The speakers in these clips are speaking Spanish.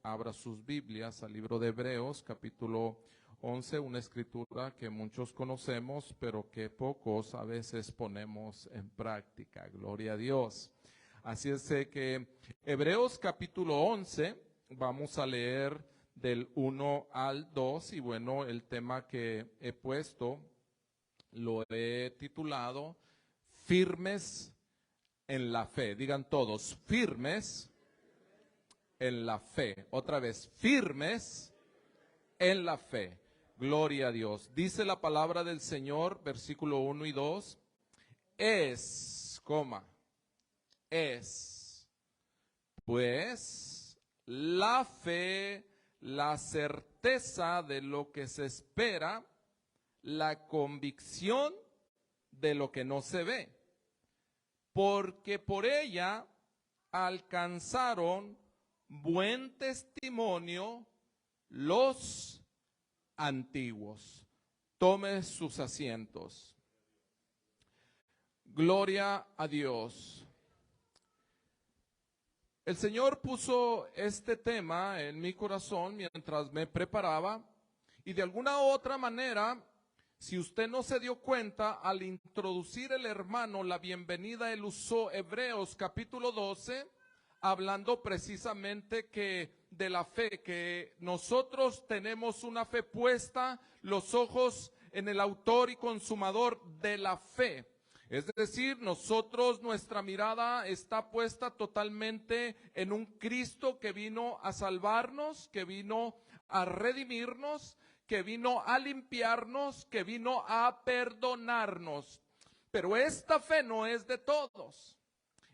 Abra sus Biblias al libro de Hebreos, capítulo 11, una escritura que muchos conocemos, pero que pocos a veces ponemos en práctica. Gloria a Dios. Así es que Hebreos capítulo 11, vamos a leer del 1 al 2, y bueno, el tema que he puesto lo he titulado Firmes en la fe. Digan todos, firmes en la fe. Otra vez, firmes en la fe. Gloria a Dios. Dice la palabra del Señor, versículo 1 y 2. Es, pues, la fe, la certeza de lo que se espera, la convicción de lo que no se ve. Porque por ella alcanzaron buen testimonio los antiguos. Tome sus asientos. Gloria a Dios. El Señor puso este tema en mi corazón mientras me preparaba, y de alguna u otra manera, si usted no se dio cuenta, al introducir el hermano la bienvenida, él usó Hebreos capítulo 12, hablando precisamente que de la fe, que nosotros tenemos una fe puesta, los ojos en el autor y consumador de la fe. Es decir, nosotros, nuestra mirada está puesta totalmente en un Cristo que vino a salvarnos, que vino a redimirnos, que vino a limpiarnos, que vino a perdonarnos. Pero esta fe no es de todos.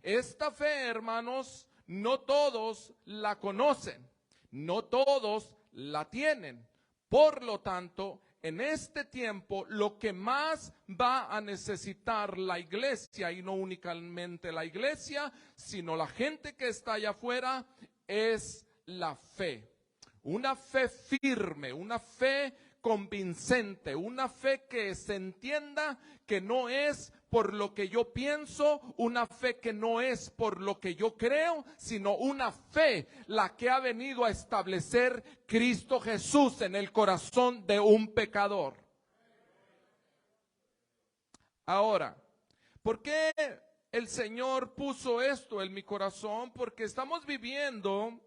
Esta fe, hermanos, no todos la conocen, no todos la tienen. Por lo tanto, en este tiempo, lo que más va a necesitar la iglesia, y no únicamente la iglesia, sino la gente que está allá afuera, es la fe. Una fe firme, una fe convincente, una fe que se entienda que no es por lo que yo pienso, una fe que no es por lo que yo creo, sino una fe la que ha venido a establecer Cristo Jesús en el corazón de un pecador. Ahora, ¿por qué el Señor puso esto en mi corazón? Porque estamos viviendo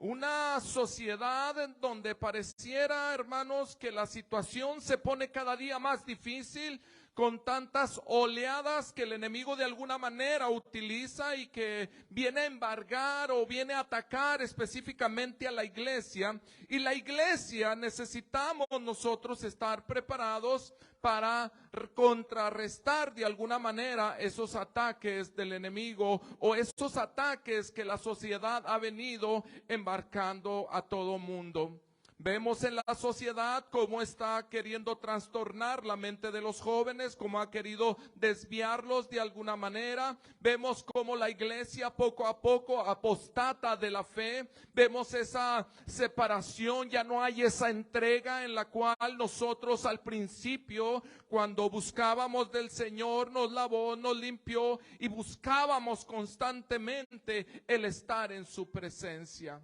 una sociedad en donde pareciera, hermanos, que la situación se pone cada día más difícil, con tantas oleadas que el enemigo de alguna manera utiliza y que viene a embargar o viene a atacar específicamente a la iglesia. Y la iglesia necesitamos nosotros estar preparados para contrarrestar de alguna manera esos ataques del enemigo o esos ataques que la sociedad ha venido embarcando a todo mundo. Vemos en la sociedad cómo está queriendo trastornar la mente de los jóvenes, cómo ha querido desviarlos de alguna manera. Vemos cómo la iglesia poco a poco apostata de la fe. Vemos esa separación, ya no hay esa entrega en la cual nosotros al principio, cuando buscábamos del Señor, nos lavó, nos limpió y buscábamos constantemente el estar en su presencia.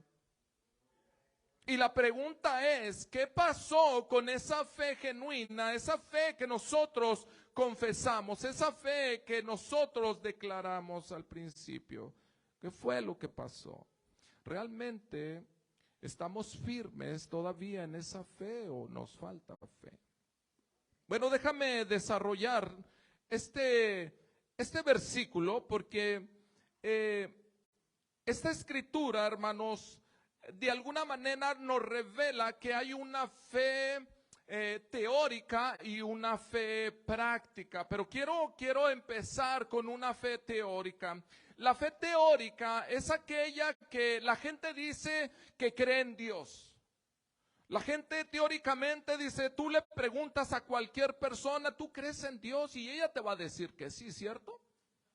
Y la pregunta es, ¿qué pasó con esa fe genuina, esa fe que nosotros confesamos, esa fe que nosotros declaramos al principio? ¿Qué fue lo que pasó? ¿Realmente estamos firmes todavía en esa fe o nos falta fe? Bueno, déjame desarrollar este versículo porque esta escritura, hermanos, de alguna manera nos revela que hay una fe teórica y una fe práctica, pero quiero empezar con una fe teórica. La fe teórica es aquella que la gente dice que cree en Dios. La gente teóricamente dice, tú le preguntas a cualquier persona, ¿tú crees en Dios? Y ella te va a decir que sí, ¿cierto?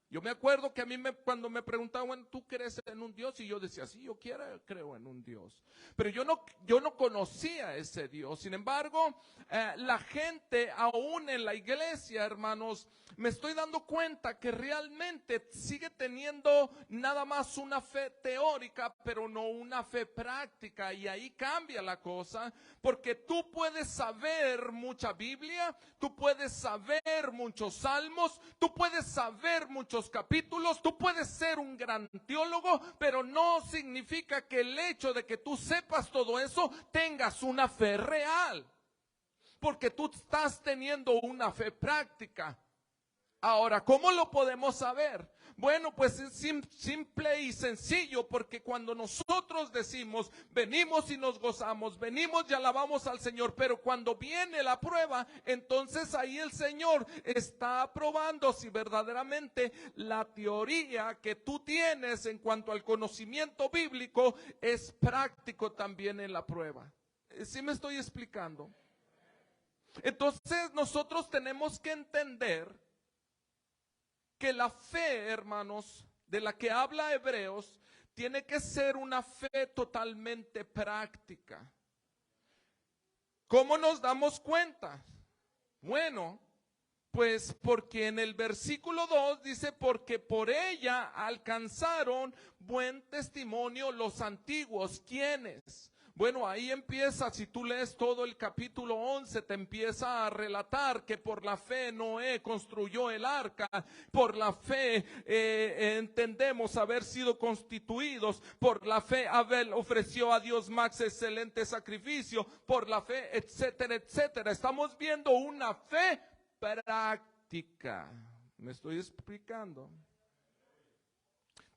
Yo me acuerdo que a mí cuando me preguntaban, ¿tú crees en un Dios? Y yo decía, sí, yo creo en un Dios. Pero yo no conocía ese Dios. Sin embargo, la gente, aún en la iglesia, hermanos, me estoy dando cuenta que realmente sigue teniendo nada más una fe teórica, pero no una fe práctica. Y ahí cambia la cosa, porque tú puedes saber mucha Biblia, tú puedes saber muchos salmos, tú puedes saber muchos capítulos, tú puedes ser un gran teólogo, pero no significa que el hecho de que tú sepas todo eso tengas una fe real, porque tú estás teniendo una fe práctica. Ahora, ¿cómo lo podemos saber? Bueno, pues es simple y sencillo, porque cuando nosotros decimos, venimos y nos gozamos, venimos y alabamos al Señor, pero cuando viene la prueba, entonces ahí el Señor está probando si verdaderamente la teoría que tú tienes en cuanto al conocimiento bíblico es práctico también en la prueba. ¿Sí me estoy explicando? Entonces nosotros tenemos que entender que la fe, hermanos, de la que habla Hebreos, tiene que ser una fe totalmente práctica. ¿Cómo nos damos cuenta? Bueno, pues porque en el versículo 2 dice, porque por ella alcanzaron buen testimonio los antiguos. ¿Quiénes? Bueno, ahí empieza, si tú lees todo el capítulo 11, te empieza a relatar que por la fe Noé construyó el arca, por la fe entendemos haber sido constituidos, por la fe Abel ofreció a Dios más excelente sacrificio, por la fe, etcétera, etcétera. Estamos viendo una fe práctica. ¿Me estoy explicando?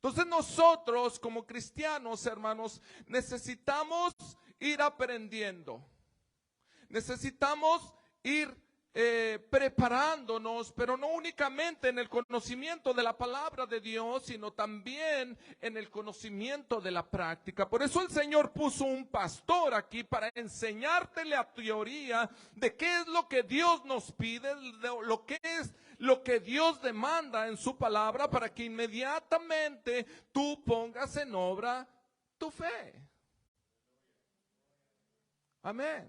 Entonces nosotros como cristianos, hermanos, necesitamos ir aprendiendo. Necesitamos ir preparándonos, pero no únicamente en el conocimiento de la palabra de Dios, sino también en el conocimiento de la práctica. Por eso el Señor puso un pastor aquí para enseñarte la teoría de qué es lo que Dios nos pide, lo que es lo que Dios demanda en su palabra, para que inmediatamente tú pongas en obra tu fe. Amén.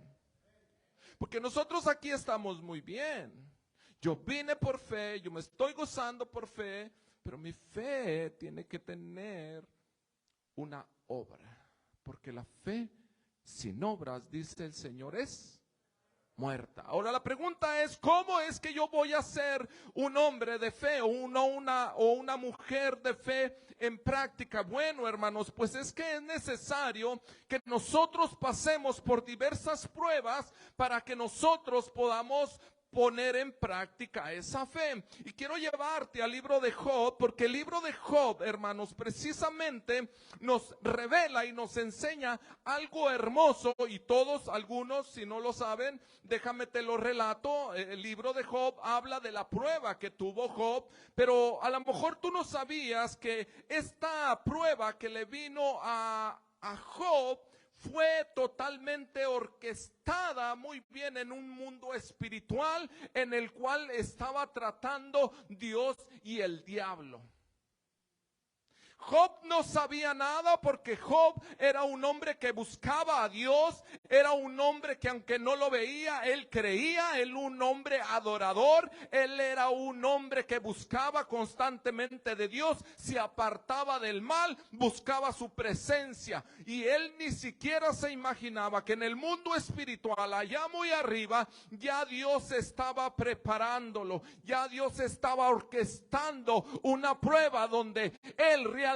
Porque nosotros aquí estamos muy bien. Yo vine por fe, yo me estoy gozando por fe, pero mi fe tiene que tener una obra. Porque la fe sin obras, dice el Señor, es muerta. Ahora la pregunta es, ¿cómo es que yo voy a ser un hombre de fe o una mujer de fe en práctica? Bueno, hermanos, pues es que es necesario que nosotros pasemos por diversas pruebas para que nosotros podamos poner en práctica esa fe. Y quiero llevarte al libro de Job, porque el libro de Job, hermanos, precisamente nos revela y nos enseña algo hermoso, y todos, algunos, si no lo saben, déjame te lo relato. El libro de Job habla de la prueba que tuvo Job, pero a lo mejor tú no sabías que esta prueba que le vino a Job fue totalmente orquestada muy bien en un mundo espiritual en el cual estaba tratando Dios y el diablo. Job no sabía nada, porque Job era un hombre que buscaba a Dios, era un hombre que aunque no lo veía, él creía, él un hombre adorador, él era un hombre que buscaba constantemente de Dios, se apartaba del mal, buscaba su presencia, y él ni siquiera se imaginaba que en el mundo espiritual, allá muy arriba, ya Dios estaba preparándolo, ya Dios estaba orquestando una prueba donde él realmente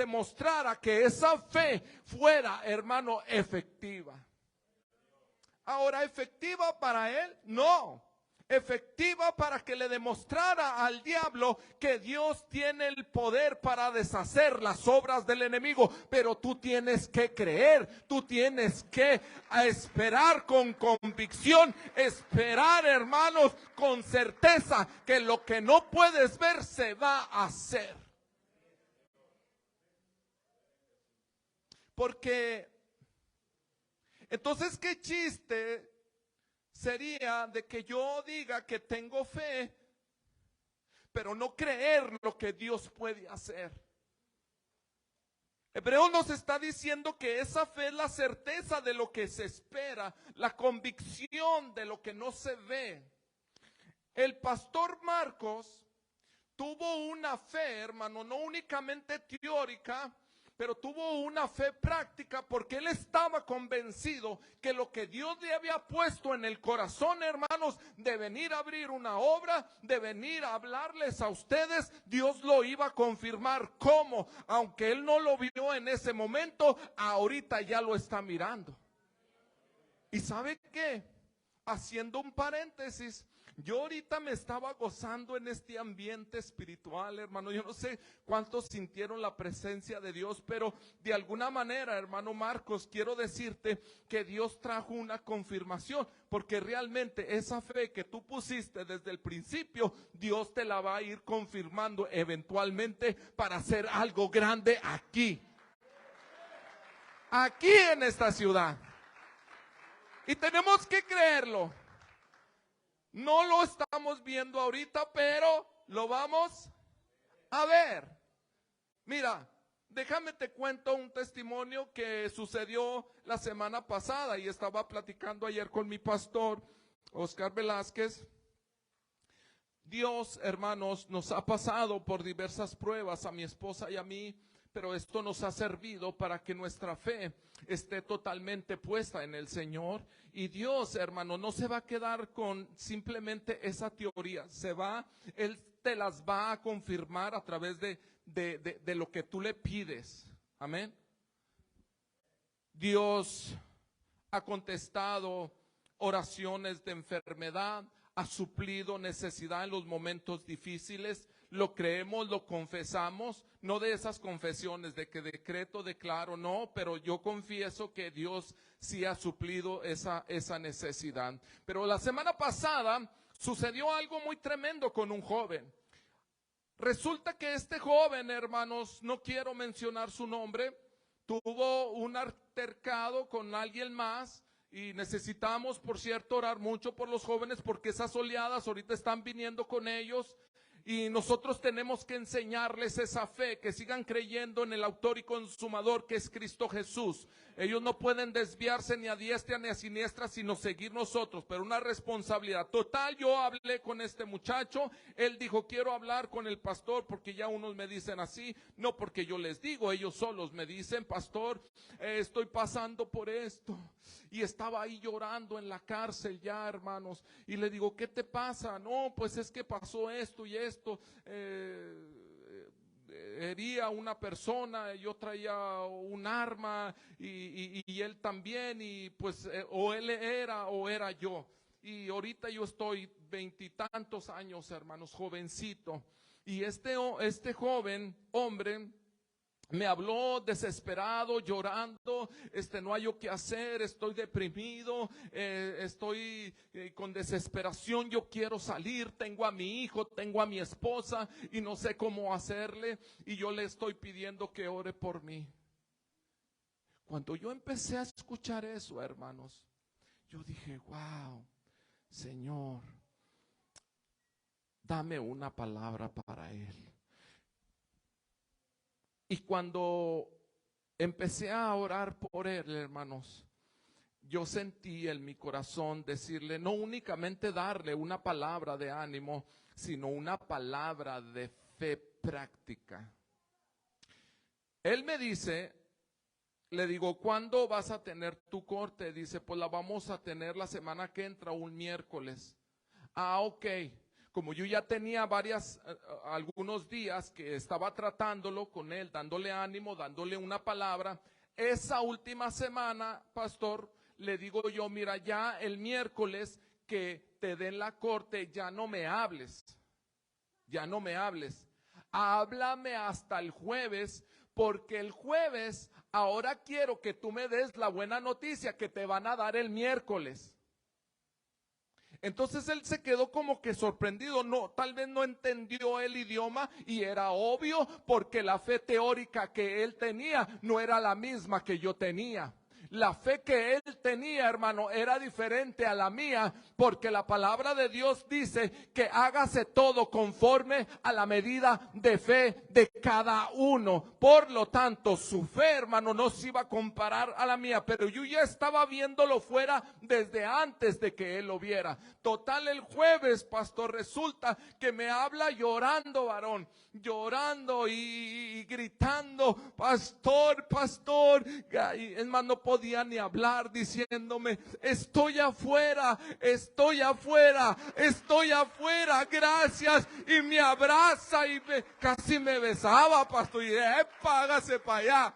mostrara que esa fe fuera, hermano, efectiva. Ahora, ¿efectiva para él? No. Efectiva para que le demostrara al diablo que Dios tiene el poder para deshacer las obras del enemigo. Pero tú tienes que creer, tú tienes que esperar con convicción, esperar, hermanos, con certeza que lo que no puedes ver se va a hacer. Porque entonces, ¿qué chiste sería de que yo diga que tengo fe, pero no creer lo que Dios puede hacer. Hebreos nos está diciendo que esa fe es la certeza de lo que se espera, la convicción de lo que no se ve. El pastor Marcos tuvo una fe, hermano, no únicamente teórica, pero tuvo una fe práctica, porque él estaba convencido que lo que Dios le había puesto en el corazón, hermanos, de venir a abrir una obra, de venir a hablarles a ustedes, Dios lo iba a confirmar. ¿Cómo? Aunque él no lo vio en ese momento, ahorita ya lo está mirando. ¿Y sabe qué? Haciendo un paréntesis, yo ahorita me estaba gozando en este ambiente espiritual, hermano. Yo no sé cuántos sintieron la presencia de Dios, pero de alguna manera, hermano Marcos, quiero decirte que Dios trajo una confirmación, porque realmente esa fe que tú pusiste desde el principio, Dios te la va a ir confirmando eventualmente para hacer algo grande aquí en esta ciudad. Y tenemos que creerlo. No lo estamos viendo ahorita, pero lo vamos a ver. Mira, déjame te cuento un testimonio que sucedió la semana pasada y estaba platicando ayer con mi pastor, Oscar Velázquez. Dios, hermanos, nos ha pasado por diversas pruebas a mi esposa y a mí, pero esto nos ha servido para que nuestra fe esté totalmente puesta en el Señor. Y Dios, hermano, no se va a quedar con simplemente esa teoría, Él te las va a confirmar a través de lo que tú le pides. Amén. Dios ha contestado oraciones de enfermedad, ha suplido necesidad en los momentos difíciles. Lo creemos, lo confesamos, no de esas confesiones de que decreto, declaro, no, pero yo confieso que Dios sí ha suplido esa necesidad. Pero la semana pasada sucedió algo muy tremendo con un joven. Resulta que este joven, hermanos, no quiero mencionar su nombre, tuvo un altercado con alguien más. Y necesitamos, por cierto, orar mucho por los jóvenes, porque esas oleadas ahorita están viniendo con ellos. Y nosotros tenemos que enseñarles esa fe, que sigan creyendo en el autor y consumador que es Cristo Jesús. Ellos no pueden desviarse ni a diestra ni a siniestra, sino seguir nosotros, pero una responsabilidad total. Yo hablé con este muchacho, él dijo, quiero hablar con el pastor, porque ya unos me dicen así, no porque yo les digo, ellos solos me dicen, pastor, estoy pasando por esto. Y estaba ahí llorando en la cárcel ya, hermanos, y le digo, ¿qué te pasa? No, pues es que pasó esto y esto, hería a una persona, yo traía un arma y él también, y pues o él era o era yo. Y ahorita yo estoy 20 y tantos años, hermanos, jovencito. Y este joven hombre me habló desesperado, llorando, no hay qué hacer, estoy deprimido, estoy con desesperación, yo quiero salir, tengo a mi hijo, tengo a mi esposa y no sé cómo hacerle, y yo le estoy pidiendo que ore por mí. Cuando yo empecé a escuchar eso, hermanos, yo dije, wow, Señor, dame una palabra para él. Y cuando empecé a orar por él, hermanos, yo sentí en mi corazón decirle, no únicamente darle una palabra de ánimo, sino una palabra de fe práctica. Él me dice, le digo, ¿cuándo vas a tener tu corte? Dice, pues la vamos a tener la semana que entra, un miércoles. Ah, ok. Como yo ya tenía algunos días que estaba tratándolo con él, dándole ánimo, dándole una palabra, esa última semana, pastor, le digo yo, mira, ya el miércoles que te den la corte, ya no me hables, háblame hasta el jueves, porque el jueves ahora quiero que tú me des la buena noticia que te van a dar el miércoles. Entonces él se quedó como que sorprendido, no, tal vez no entendió el idioma, y era obvio porque la fe teórica que él tenía no era la misma que yo tenía. La fe que él tenía, hermano, era diferente a la mía, porque la palabra de Dios dice que hágase todo conforme a la medida de fe de cada uno. Por lo tanto, su fe, hermano, no se iba a comparar a la mía, pero yo ya estaba viéndolo fuera desde antes de que él lo viera. Total, el jueves, pastor, resulta que me habla llorando, varón, llorando y gritando, pastor, pastor. Y es más, no podía ni hablar, diciéndome, estoy afuera, estoy afuera, estoy afuera, gracias. Y me abraza y casi me besaba, pastor, y hágase para allá.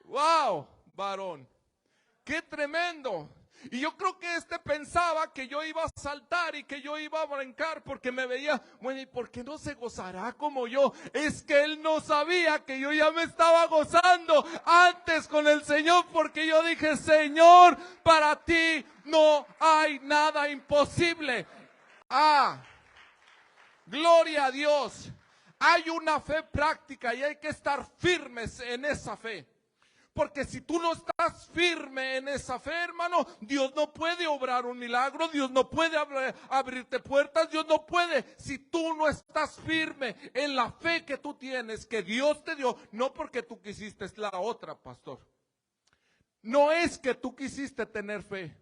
Wow, varón, qué tremendo. Y yo creo que pensaba que yo iba a saltar y que yo iba a brincar, porque me veía, bueno, ¿y por qué no se gozará como yo? Es que él no sabía que yo ya me estaba gozando antes con el Señor, porque yo dije, Señor, para ti no hay nada imposible. Gloria a Dios. Hay una fe práctica y hay que estar firmes en esa fe. Porque si tú no estás firme en esa fe, hermano, Dios no puede obrar un milagro, Dios no puede abrirte puertas, Dios no puede. Si tú no estás firme en la fe que tú tienes, que Dios te dio, no porque tú quisiste, es la otra, pastor. No es que tú quisiste tener fe.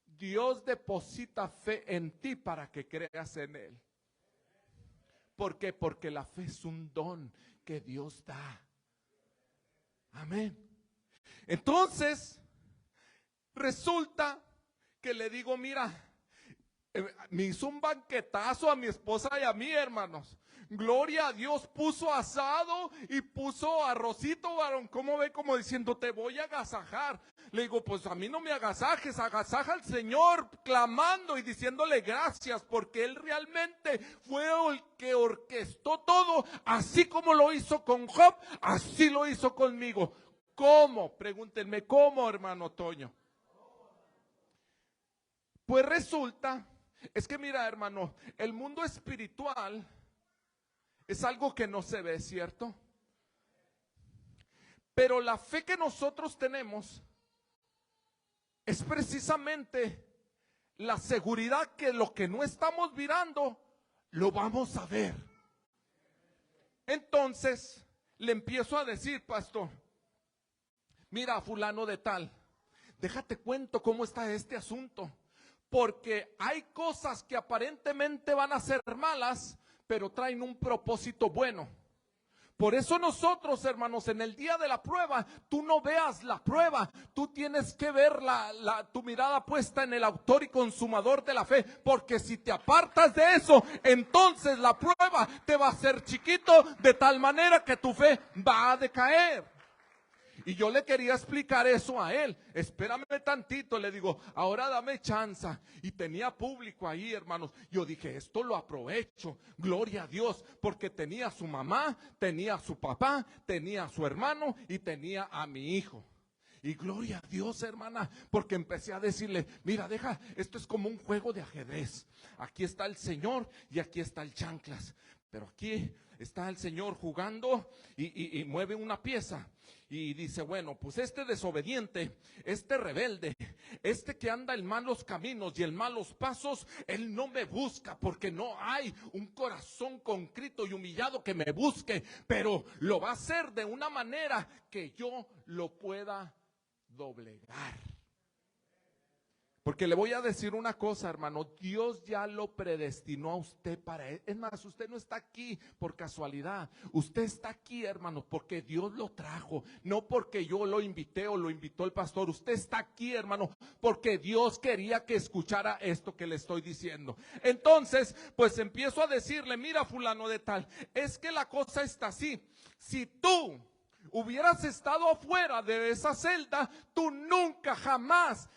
Dios deposita fe en ti para que creas en Él. ¿Por qué? Porque la fe es un don que Dios da. Amén. Entonces, resulta que le digo, mira, me hizo un banquetazo a mi esposa y a mí, hermanos. Gloria a Dios, puso asado y puso arrocito, varón. ¿Cómo ve? Como diciendo, te voy a agasajar. Le digo, pues a mí no me agasajes, agasaja al Señor, clamando y diciéndole gracias, porque Él realmente fue el que orquestó todo, así como lo hizo con Job, así lo hizo conmigo. ¿Cómo? Pregúntenme, ¿cómo, hermano Toño? Pues resulta, es que mira, hermano, el mundo espiritual es algo que no se ve, ¿cierto? Pero la fe que nosotros tenemos es precisamente la seguridad que lo que no estamos mirando, lo vamos a ver. Entonces, le empiezo a decir, pastor, mira, fulano de tal, déjate cuento cómo está este asunto, porque hay cosas que aparentemente van a ser malas, pero traen un propósito bueno. Por eso nosotros, hermanos, en el día de la prueba, tú no veas la prueba, tú tienes que ver tu mirada puesta en el autor y consumador de la fe, porque si te apartas de eso, entonces la prueba te va a hacer chiquito, de tal manera que tu fe va a decaer. Y yo le quería explicar eso a él. Espérame tantito, le digo, ahora dame chance. Y tenía público ahí, hermanos. Yo dije, esto lo aprovecho, gloria a Dios, porque tenía a su mamá, tenía a su papá, tenía a su hermano y tenía a mi hijo. Y gloria a Dios, hermana, porque empecé a decirle, mira, deja, esto es como un juego de ajedrez. Aquí está el Señor y aquí está el chanclas. Pero aquí está el Señor jugando y mueve una pieza. Y dice, bueno, pues este desobediente, este rebelde, este que anda en malos caminos y en malos pasos, él no me busca, porque no hay un corazón contrito y humillado que me busque, pero lo va a hacer de una manera que yo lo pueda doblegar. Porque le voy a decir una cosa, hermano, Dios ya lo predestinó a usted para él. Es más, usted no está aquí por casualidad. Usted está aquí, hermano, porque Dios lo trajo, no porque yo lo invité o lo invitó el pastor. Usted está aquí, hermano, porque Dios quería que escuchara esto que le estoy diciendo. Entonces, pues empiezo a decirle, mira, fulano de tal, es que la cosa está así. Si tú hubieras estado afuera de esa celda, tú nunca, jamás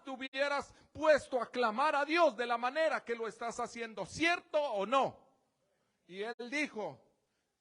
te hubieras puesto a clamar a Dios de la manera que lo estás haciendo, ¿cierto o no? Y él dijo,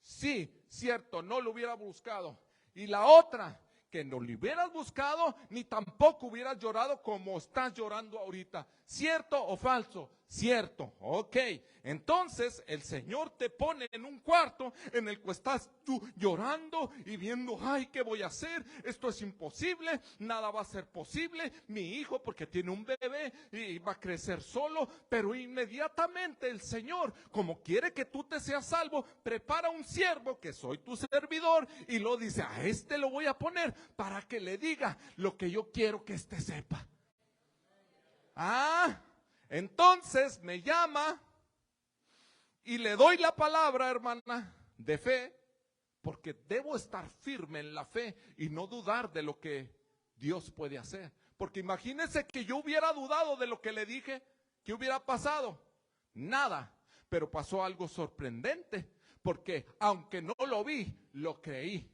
sí, cierto, no lo hubiera buscado. Y la otra, que no lo hubieras buscado, ni tampoco hubieras llorado como estás llorando ahorita, ¿cierto o falso? Cierto, ok. Entonces el Señor te pone en un cuarto en el que estás tú llorando y viendo, ay, ¿qué voy a hacer? Esto es imposible, nada va a ser posible. Mi hijo, porque tiene un bebé y va a crecer solo, pero inmediatamente el Señor, como quiere que tú te seas salvo, prepara un siervo que soy tu servidor y lo dice, a este lo voy a poner para que le diga lo que yo quiero que este sepa. Entonces me llama y le doy la palabra, hermana, de fe, porque debo estar firme en la fe y no dudar de lo que Dios puede hacer. Porque imagínense que yo hubiera dudado de lo que le dije, ¿qué hubiera pasado? Nada, pero pasó algo sorprendente, porque aunque no lo vi, lo creí.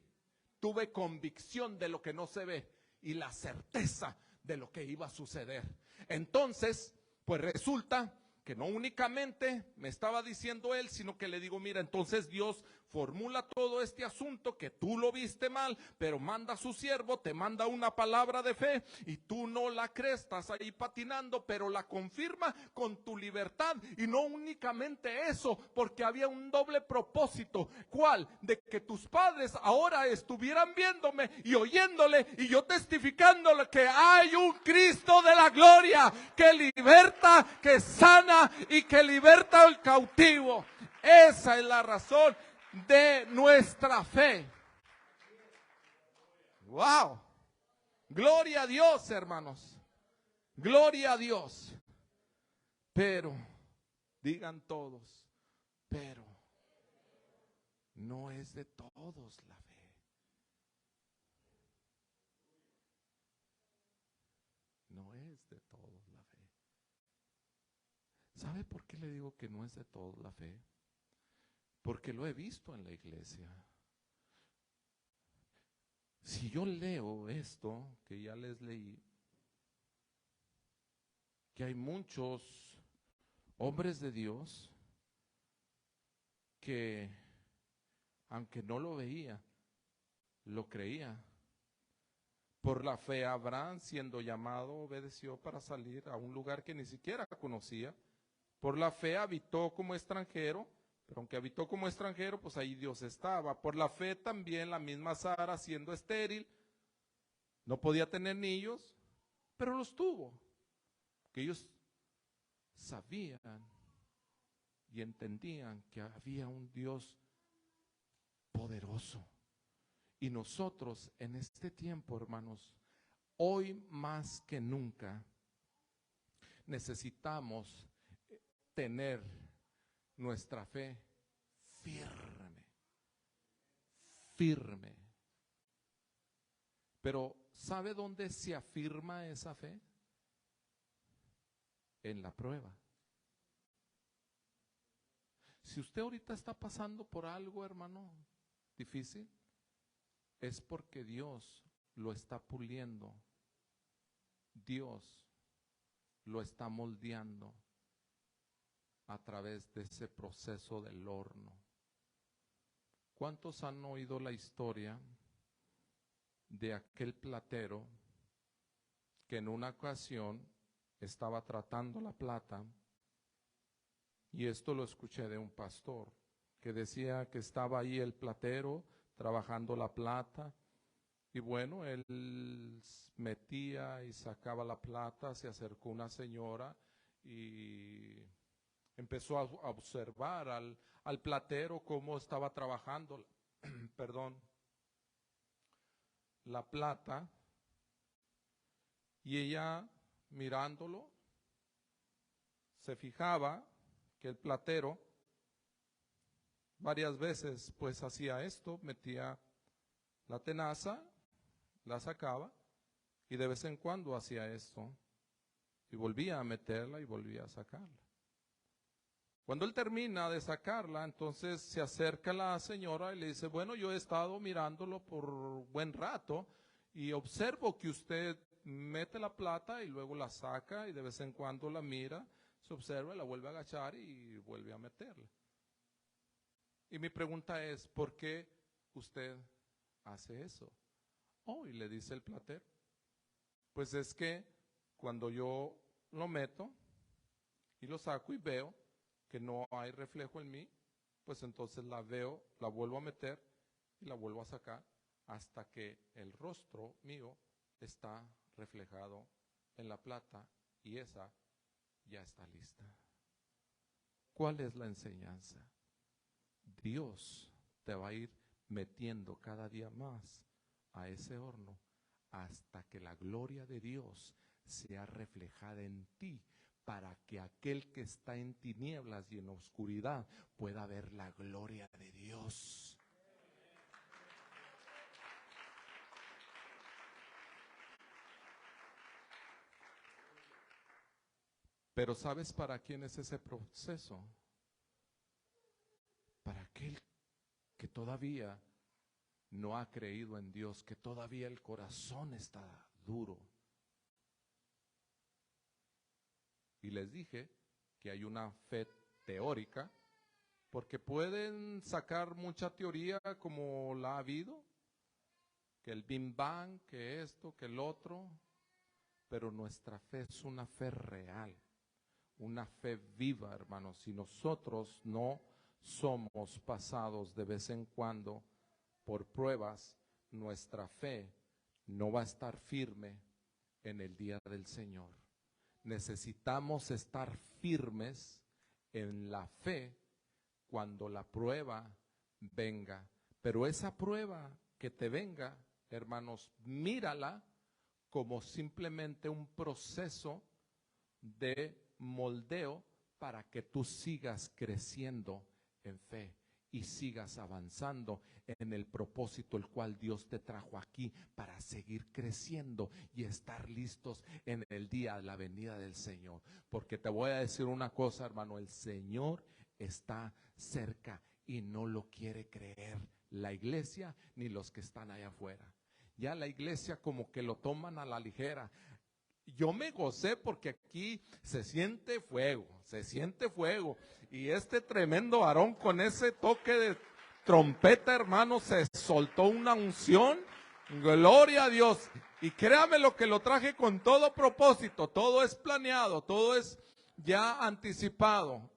Tuve convicción de lo que no se ve y la certeza de lo que iba a suceder. Entonces, pues resulta que no únicamente me estaba diciendo él, sino que le digo, mira, entonces Dios formula todo este asunto que tú lo viste mal, pero manda a su siervo, te manda una palabra de fe y tú no la crees, estás ahí patinando, pero la confirma con tu libertad. Y no únicamente eso, porque había un doble propósito. ¿Cuál? De que tus padres ahora estuvieran viéndome y oyéndole y yo testificándole que hay un Cristo de la gloria que liberta, que sana y que liberta al cautivo. Esa es la razón de nuestra fe. Wow. Gloria a Dios, hermanos. Gloria a Dios. Pero, digan todos, pero no es de todos la fe. No es de todos la fe. ¿Sabe por qué le digo que no es de todos la fe? Porque lo he visto en la iglesia. Si yo leo esto que ya les leí, que hay muchos hombres de Dios que, aunque no lo veía, lo creía. Por la fe, Abraham, siendo llamado, obedeció para salir a un lugar que ni siquiera conocía. Por la fe habitó como extranjero, pero aunque habitó como extranjero, pues ahí Dios estaba. Por la fe también la misma Sara, siendo estéril, no podía tener niños, pero los tuvo. Que ellos sabían y entendían que había un Dios poderoso. Y nosotros en este tiempo, hermanos, hoy más que nunca, necesitamos tener nuestra fe firme, firme. Pero ¿sabe dónde se afirma esa fe? En la prueba. Si usted ahorita está pasando por algo, hermano, difícil, es porque Dios lo está puliendo. Dios lo está moldeando a través de ese proceso del horno. ¿Cuántos han oído la historia de aquel platero que en una ocasión estaba tratando la plata? Y esto lo escuché de un pastor que decía que estaba ahí el platero trabajando la plata. Y bueno, él metía y sacaba la plata, se acercó una señora y empezó a observar al platero cómo estaba trabajando, perdón, la plata. Y ella, mirándolo, se fijaba que el platero varias veces pues hacía esto, metía la tenaza, la sacaba y de vez en cuando hacía esto y volvía a meterla y volvía a sacarla. Cuando él termina de sacarla, entonces se acerca la señora y le dice, bueno, yo he estado mirándolo por buen rato y observo que usted mete la plata y luego la saca y de vez en cuando la mira, se observa, la vuelve a agachar y vuelve a meterla. Y mi pregunta es, ¿por qué usted hace eso? Oh, y le dice el platero, pues es que cuando yo lo meto, y lo saco y veo que no hay reflejo en mí, pues entonces la veo, la vuelvo a meter y la vuelvo a sacar hasta que el rostro mío está reflejado en la plata y esa ya está lista. ¿Cuál es la enseñanza? Dios te va a ir metiendo cada día más a ese horno hasta que la gloria de Dios sea reflejada en ti, para que aquel que está en tinieblas y en oscuridad pueda ver la gloria de Dios. Pero ¿sabes para quién es ese proceso? Para aquel que todavía no ha creído en Dios, que todavía el corazón está duro. Y les dije que hay una fe teórica, porque pueden sacar mucha teoría como la ha habido, que el Big Bang, que esto, que el otro, pero nuestra fe es una fe real, una fe viva, hermanos. Si nosotros no somos pasados de vez en cuando por pruebas, nuestra fe no va a estar firme en el día del Señor. Necesitamos estar firmes en la fe cuando la prueba venga. Pero esa prueba que te venga, hermanos, mírala como simplemente un proceso de moldeo para que tú sigas creciendo en fe y sigas avanzando en el propósito el cual Dios te trajo aquí, para seguir creciendo y estar listos en el día de la venida del Señor. Porque te voy a decir una cosa, hermano, el Señor está cerca y no lo quiere creer la iglesia ni los que están allá afuera. Ya la iglesia como que lo toman a la ligera. Yo me gocé porque aquí se siente fuego, y este tremendo varón con ese toque de trompeta, hermano, se soltó una unción, gloria a Dios, y créame lo que lo traje con todo propósito, todo es planeado, todo es ya anticipado.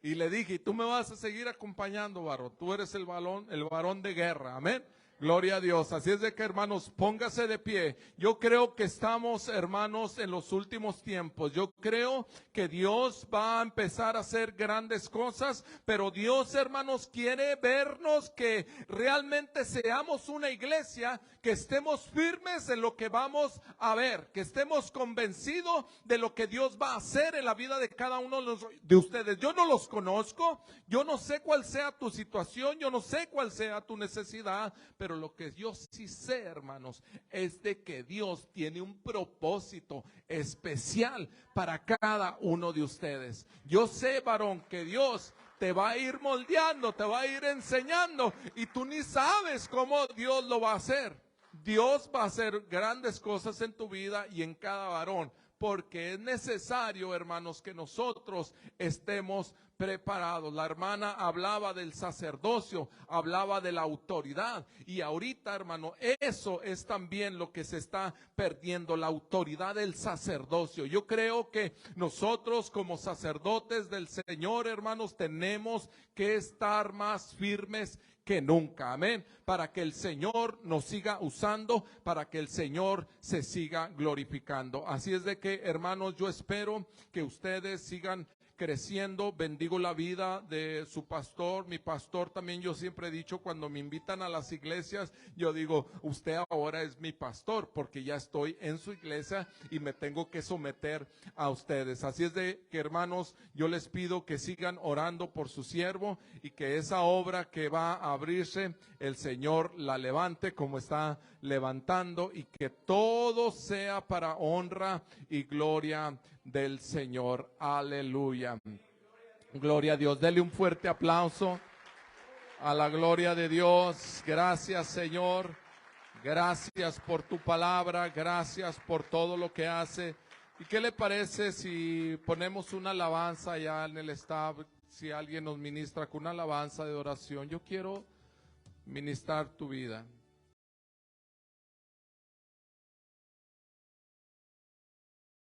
Y le dije, y tú me vas a seguir acompañando, varón, tú eres el varón de guerra, amén. Gloria a Dios. Así es de que, hermanos, póngase de pie. Yo creo que estamos, hermanos, en los últimos tiempos. Yo creo que Dios va a empezar a hacer grandes cosas, pero Dios, hermanos, quiere vernos que realmente seamos una iglesia, que estemos firmes en lo que vamos a ver, que estemos convencidos de lo que Dios va a hacer en la vida de cada uno de ustedes. Yo no los conozco, yo no sé cuál sea tu situación, yo no sé cuál sea tu necesidad, pero lo que yo sí sé, hermanos, es de que Dios tiene un propósito especial para cada uno de ustedes. Yo sé, varón, que Dios te va a ir moldeando, te va a ir enseñando, y tú ni sabes cómo Dios lo va a hacer. Dios va a hacer grandes cosas en tu vida y en cada varón, porque es necesario, hermanos, que nosotros estemos preparados. La hermana hablaba del sacerdocio, hablaba de la autoridad, y ahorita, hermano, eso es también lo que se está perdiendo, la autoridad del sacerdocio. Yo creo que nosotros como sacerdotes del Señor, hermanos, tenemos que estar más firmes que nunca, amén, para que el Señor nos siga usando, para que el Señor se siga glorificando. Así es de que, hermanos, yo espero que ustedes sigan creciendo. Bendigo la vida de su pastor, mi pastor también. Yo siempre he dicho, cuando me invitan a las iglesias, yo digo, usted ahora es mi pastor, porque ya estoy en su iglesia y me tengo que someter a ustedes. Así es de que, hermanos, yo les pido que sigan orando por su siervo, y que esa obra que va a abrirse, el Señor la levante como está levantando, y que todo sea para honra y gloria del Señor. Aleluya. Gloria a Dios. Dele un fuerte aplauso a la gloria de Dios. Gracias, Señor. Gracias por tu palabra. Gracias por todo lo que hace. ¿Y qué le parece si ponemos una alabanza allá en el staff? Si alguien nos ministra con una alabanza de oración. Yo quiero ministrar tu vida.